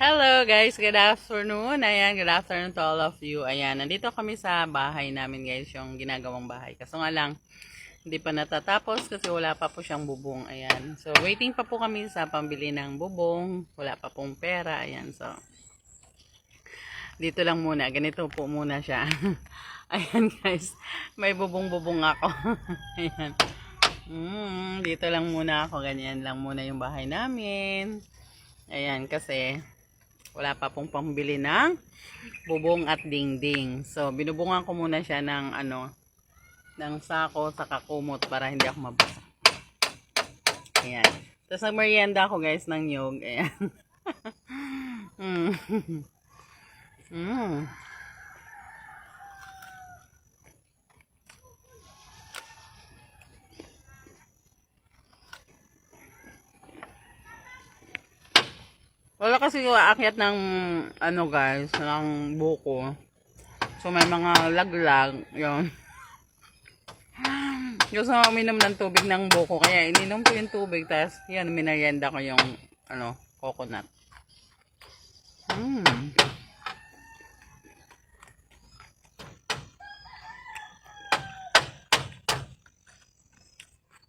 Hello guys, good afternoon. Ayan, good afternoon to all of you. Ayan, nandito kami sa bahay namin guys, yung ginagawang bahay. Kaso nga lang, hindi pa natatapos kasi wala pa po siyang bubong. Ayan, so waiting pa po kami sa pambili ng bubong. Wala pa pong pera. Ayan, so dito lang muna. Ganito po muna siya. Ayan guys, may bubong-bubong ako. Ayan. Dito lang muna ako. Ganyan lang muna yung bahay namin. Ayan, kasi wala pa pong pambili ng bubong at dingding. So, binubungan ko muna siya ng ng sako sa kakumot para hindi ako mabasa. Ayan. Tapos nagmerienda ako guys ng nyog. Ayan. Wala kasi yung aakyat ng guys, ng buko. So may mga laglag, yun. Gusto ko uminom ng tubig ng buko, kaya ininom ko yung tubig, tapos yan, minarienda ko yung coconut.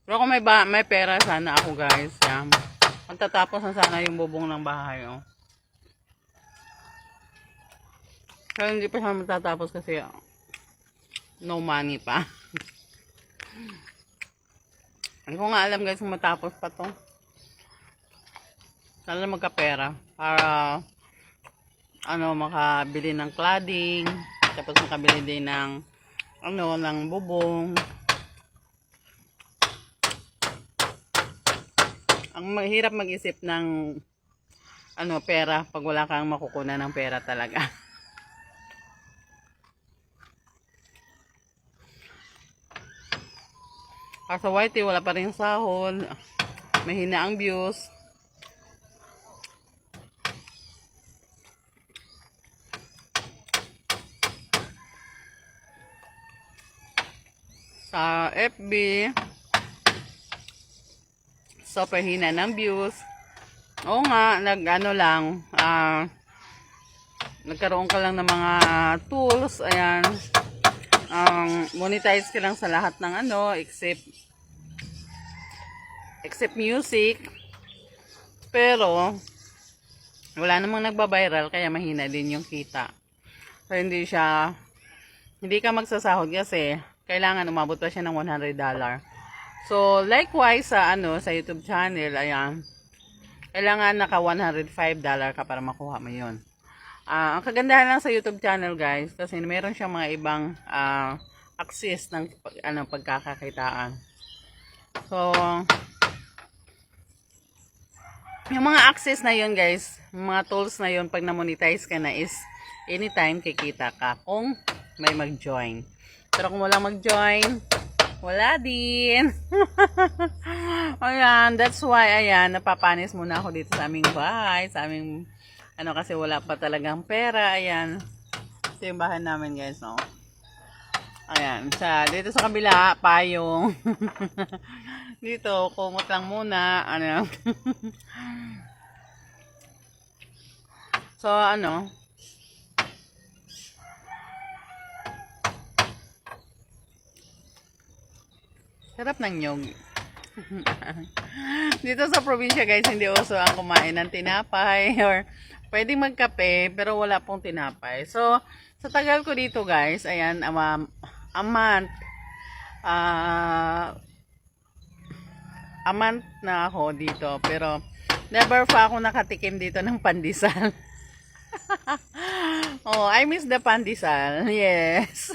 Pero kung may pera sana ako guys, yan. Magtatapos na sana yung bubong ng bahay, oh. Pero hindi pa siya matatapos kasi no money pa. Hindi ko nga alam guys kung matapos pa to. Sana magkapera para makabili ng cladding, tapos makabili din ng ng bubong. Ang mahirap mag-isip ng pera pag wala kang makukunan ng pera talaga. Kaso Whitey, wala pa rin sahod. Mahina ang views. Sa FB, so pahina ng views. Oo nga, nagkaroon ka lang ng mga tools, ayan. Monetize ka lang sa lahat ng except music. Pero wala namang nagba-viral, kaya mahina din yung kita. So hindi ka magsasahod kasi kailangan umabot pa siya ng $100. So, likewise sa YouTube channel, ayan, kailangan naka $105 ka para makuha mo yun. Ang kagandahan lang sa YouTube channel, guys, kasi meron siyang mga ibang access ng pagkakakitaan. So, yung mga access na yun, guys, mga tools na yun, pag na-monetize ka na is anytime kikita ka kung may mag-join. Pero kung wala mag-join, wala din. Ayan, that's why, ayan, napapanis muna ako dito sa aming bahay, sa aming, kasi wala pa talagang pera, ayan. Ito yung bahay namin, guys, no? Ayan, dito sa kabila, payong. Dito, kumot lang muna, So, sarap ng nyog. Dito sa probinsya guys, hindi uso ang kumain ng tinapay or pwedeng magkape pero wala pong tinapay. So, sa tagal ko dito guys, ayan, a month na ako dito pero never pa ako nakatikim dito ng pandesal. Oh, I miss the pandesal. Yes.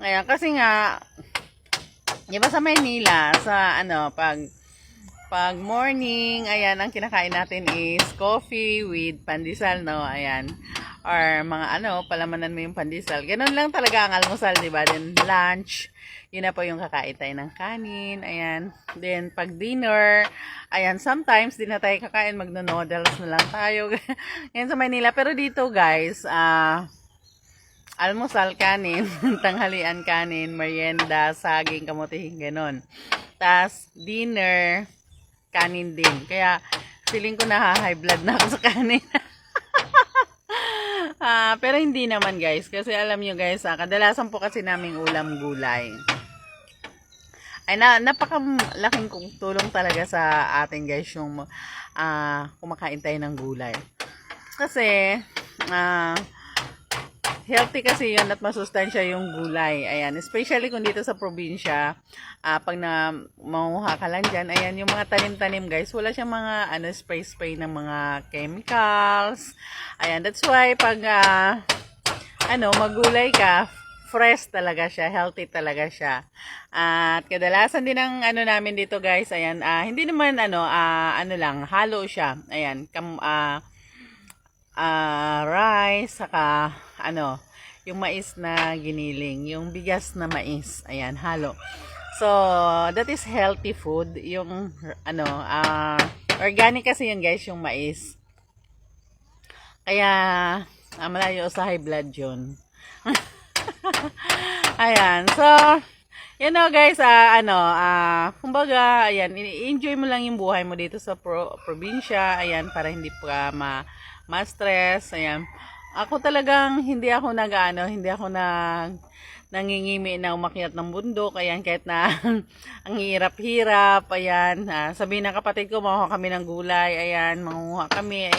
Ayan, kasi nga diba sa Maynila, sa pag morning, ayan, ang kinakain natin is coffee with pandesal, no? Ayan. Or mga palamanan mo yung pandesal. Ganun lang talaga ang almusal, diba? Then lunch, yun na po yung kakain tayo ng kanin, ayan. Then pag dinner, ayan, sometimes di na tayo kakain, magno-noodles na lang tayo. Yan sa Maynila. Pero dito guys, almusal kanin, tanghalian kanin, merienda, saging, kamuti, ganon. Tas dinner, kanin din. Kaya feeling ko na high blood na ako sa kanin. Pero hindi naman guys, kasi alam nyo guys, kadalasan po kasi naming ulam gulay. Ay napakalaking tulong talaga sa atin guys yung kumakain tayo ng gulay. Kasi healthy kasi yun at masustansya yung gulay. Ayan, especially kung dito sa probinsya, pag manguha ka lang dyan, ayan, yung mga tanim-tanim guys, wala siyang mga spray-spray ng mga chemicals. Ayan, that's why pag magulay ka, fresh talaga siya, healthy talaga siya. At kadalasan din ang namin dito guys, ayan, hindi naman lang, halo siya. Ayan, rice, saka yung mais na giniling, yung bigas na mais, ayan, halo. So, that is healthy food, yung organic kasi yun guys, yung mais. Kaya malayo sa high blood yun. Ayan, so guys, kumbaga, ayan, enjoy mo lang yung buhay mo dito sa probinsya, ayan, para hindi pa ma-stress, ayan. Ako talagang hindi ako nangingimi na umakyat ng bundok, ayan, kahit na ang hirap-hirap, ayan, sabihin ng kapatid ko, manguha kami ng gulay, ayan, manguha kami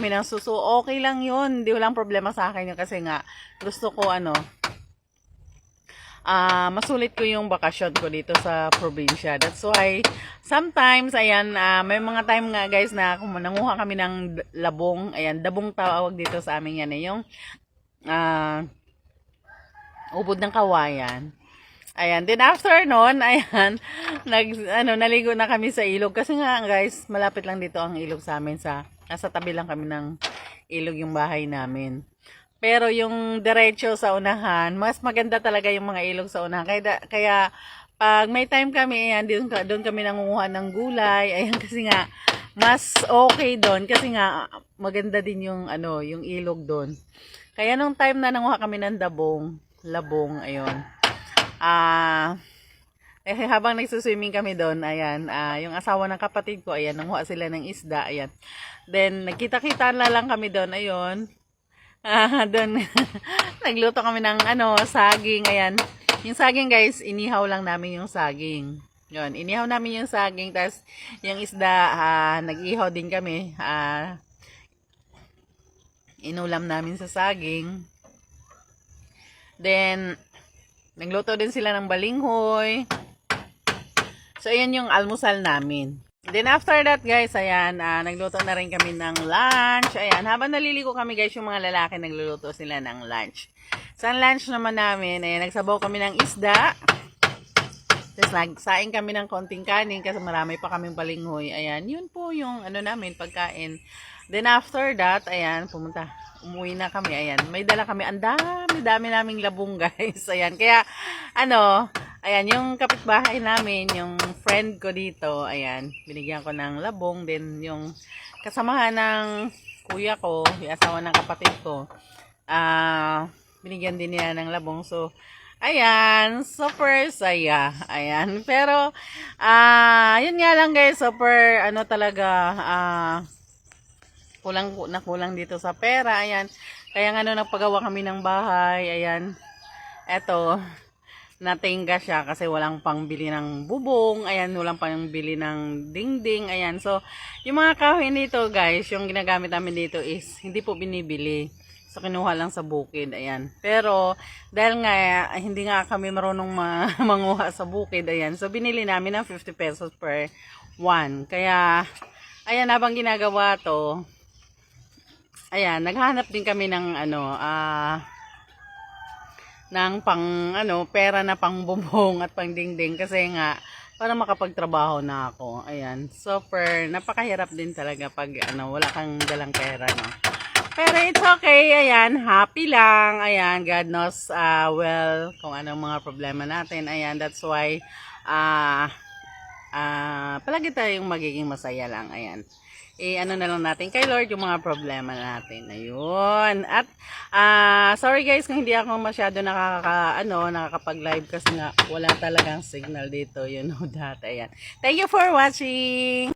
ng suso, okay lang yun, hindi walang problema sa akin yun, kasi nga, gusto ko, masulit ko yung bakasyon ko dito sa probinsya. That's why, sometimes, ayan, may mga time nga guys na nanguha kami ng labong, ayan, dabong tawag dito sa amin yan, yung ubod ng kawayan. Ayan, then after nun, ayan, naligo na kami sa ilog. Kasi nga guys, malapit lang dito ang ilog sa amin, nasa tabi lang kami ng ilog yung bahay namin. Pero yung diretso sa unahan, mas maganda talaga yung mga ilog sa unahan. Kaya pag may time kami, ayan, doon kami nangunguha ng gulay. Ayan, kasi nga, mas okay doon. Kasi nga, maganda din yung ilog doon. Kaya nung time na nanguha kami ng labong, ayun. Habang nagsuswimming kami doon, ayan, yung asawa ng kapatid ko, ayan, nanguha sila ng isda, ayan. Then, nagkita-kita na lang kami doon, ayun. Doon, nagluto kami ng saging, ayan. Yung saging guys, inihaw lang namin yung saging. Yun, inihaw namin yung saging, tapos yung isda, nag-ihaw din kami. Inulam namin sa saging. Then, nagluto din sila ng balinghoy. So, ayan yung almusal namin. Then after that guys, ayan, nagluto na rin kami ng lunch. Ayan, habang naliligo kami guys, yung mga lalaki nagluluto sila ng lunch. Sa lunch naman namin, ayan, nagsabaw kami ng isda. Tapos nagsaing kami ng konting kanin kasi marami pa kaming balinghoy. Ayan, yun po yung namin, pagkain. Then after that, ayan, umuwi na kami. Ayan, may dala kami, ang dami naming labong guys. Ayan, kaya ayan, yung kapitbahay namin, yung friend ko dito, ayan, binigyan ko ng labong. Then, yung kasamahan ng kuya ko, yung asawa ng kapatid ko, binigyan din niya ng labong. So, ayan, super saya. Ayan, pero, yun nga lang guys, super, talaga, kulang dito sa pera. Ayan, kaya nga nagpagawa kami ng bahay. Ayan, eto, natingga siya kasi walang pangbili ng bubong, ayan, walang pangbili ng dingding, ayan. So, yung mga kahoy nito guys, yung ginagamit namin dito is hindi po binibili. So, kinuha lang sa bukid, ayan. Pero, dahil nga, hindi nga kami marunong manguha sa bukid, ayan. So, binili namin ng 50 pesos per one. Kaya, ayan, habang ginagawa to, ayan, naghanap din kami ng ng pera na pang bubong at pang dingding kasi nga para makapagtrabaho na ako. Ayan, super napakahirap din talaga pag wala kang dalang pera, no. Pero it's okay, ayan, happy lang. Ayan, God knows well kung anong mga problema natin. Ayan, that's why palagi tayong magiging masaya lang. Ayan, na lang natin kay Lord yung mga problema natin. Ayun. At sorry guys kung hindi ako masyado nakakapag-live kasi nga wala talagang signal dito, you know that. Ayan. Thank you for watching.